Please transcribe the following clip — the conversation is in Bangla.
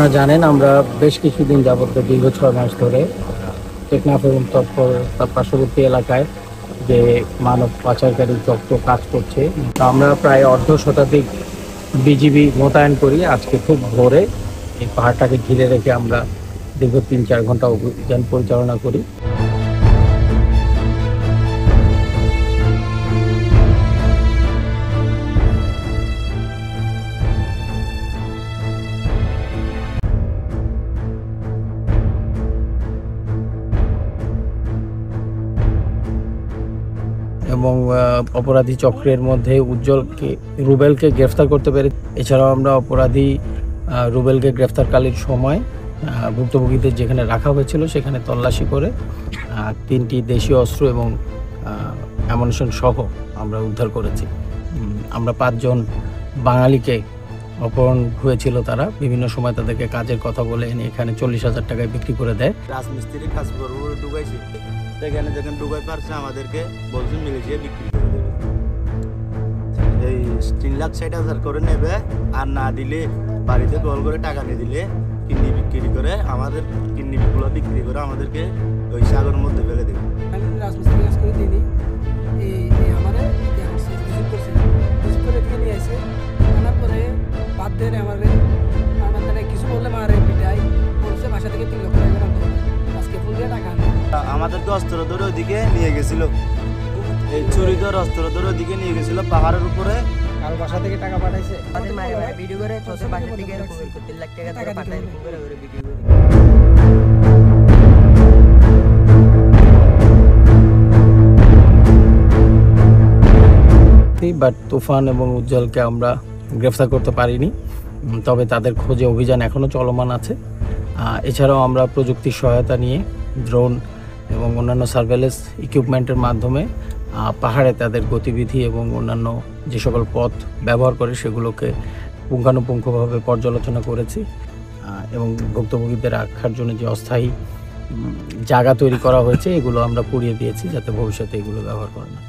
আপনারা জানেন আমরা বেশ কিছুদিন যাবত দীর্ঘ 6 মাস ধরে টেকনাফ এবং তার পার্শ্ববর্তী এলাকায় যে মানব পাচারকারী চক্র কাজ করছে, আমরা প্রায় অর্ধ শতাধিক বিজিবি মোতায়েন করি। আজকে খুব ভোরে এই পাহাড়টাকে ঘিরে রেখে আমরা দীর্ঘ 3-4 ঘন্টা অভিযান পরিচালনা করি। এবং অপরাধী চক্রের মধ্যে রুবেলকে গ্রেফতার করতে পেরে। এছাড়াও আমরা অপরাধী রুবেলকে গ্রেফতারকালীন সময় ভুক্তভোগীদের যেখানে রাখা হয়েছিল সেখানে তল্লাশি করে 3টি দেশীয় অস্ত্র এবং অ্যামুনিশন সহ আমরা উদ্ধার করেছি। আমরা 5 জন বাঙালিকে অপহরণ হয়েছিল, তারা বিভিন্ন সময় তাদেরকে কাজের কথা বলে এনে এখানে 40,000 টাকায় বিক্রি করে দেয়। রাজমিস্ত্রি কাজ করবো ঢুকাইছি, সেখানে যখন ঢুকাই পারছে আমাদেরকে বলছে মিলিয়ে বিক্রি করে দেবে, এই 3,60,000 করে নেবে, আর না দিলে বাড়িতে কল করে টাকা নিয়ে দিলে কিডনি বিক্রি করে কিডনিগুলো বিক্রি করে আমাদেরকে ওই সাগরের মধ্যে ফেলে দেবে। রাজমিস্ত্রি কাজ করে দিই আমাদের করে দিয়ে নিয়ে আসে, আনার পরে বাদ দেন আমাদের কিছু বললে মারে পিটাই বলছে বাসা থেকে 3 লক্ষ টাকা আজকে ফুল দিয়ে টাকা আমাদেরকে অস্ত্র ধরে ওইদিকে নিয়ে গেছিল, এই চুরি ধরে অস্ত্র ধরে ওইদিকে নিয়ে গেছিল পাহাড়ের উপরে। আর বাসা থেকে টাকা পাঠাইছে ভিডিও করে বাসা থেকে 3 লাখ টাকা পাঠাই ভিডিও করে। বাট তুফান এবং উজ্জ্বলকে আমরা গ্রেফতার করতে পারিনি, তবে তাদের খোঁজে অভিযান এখনও চলমান আছে। এছাড়াও আমরা প্রযুক্তির সহায়তা নিয়ে ড্রোন এবং অন্যান্য সার্ভেলেন্স ইকুইপমেন্টের মাধ্যমে পাহাড়ে তাদের গতিবিধি এবং অন্যান্য যে সকল পথ ব্যবহার করে সেগুলোকে পুঙ্খানুপুঙ্খভাবে পর্যালোচনা করেছি এবং ভুক্তভোগীদের রাখার জন্য যে অস্থায়ী জায়গা তৈরি করা হয়েছে এগুলো আমরা পুড়িয়ে দিয়েছি যাতে ভবিষ্যতে এগুলো ব্যবহার করে না।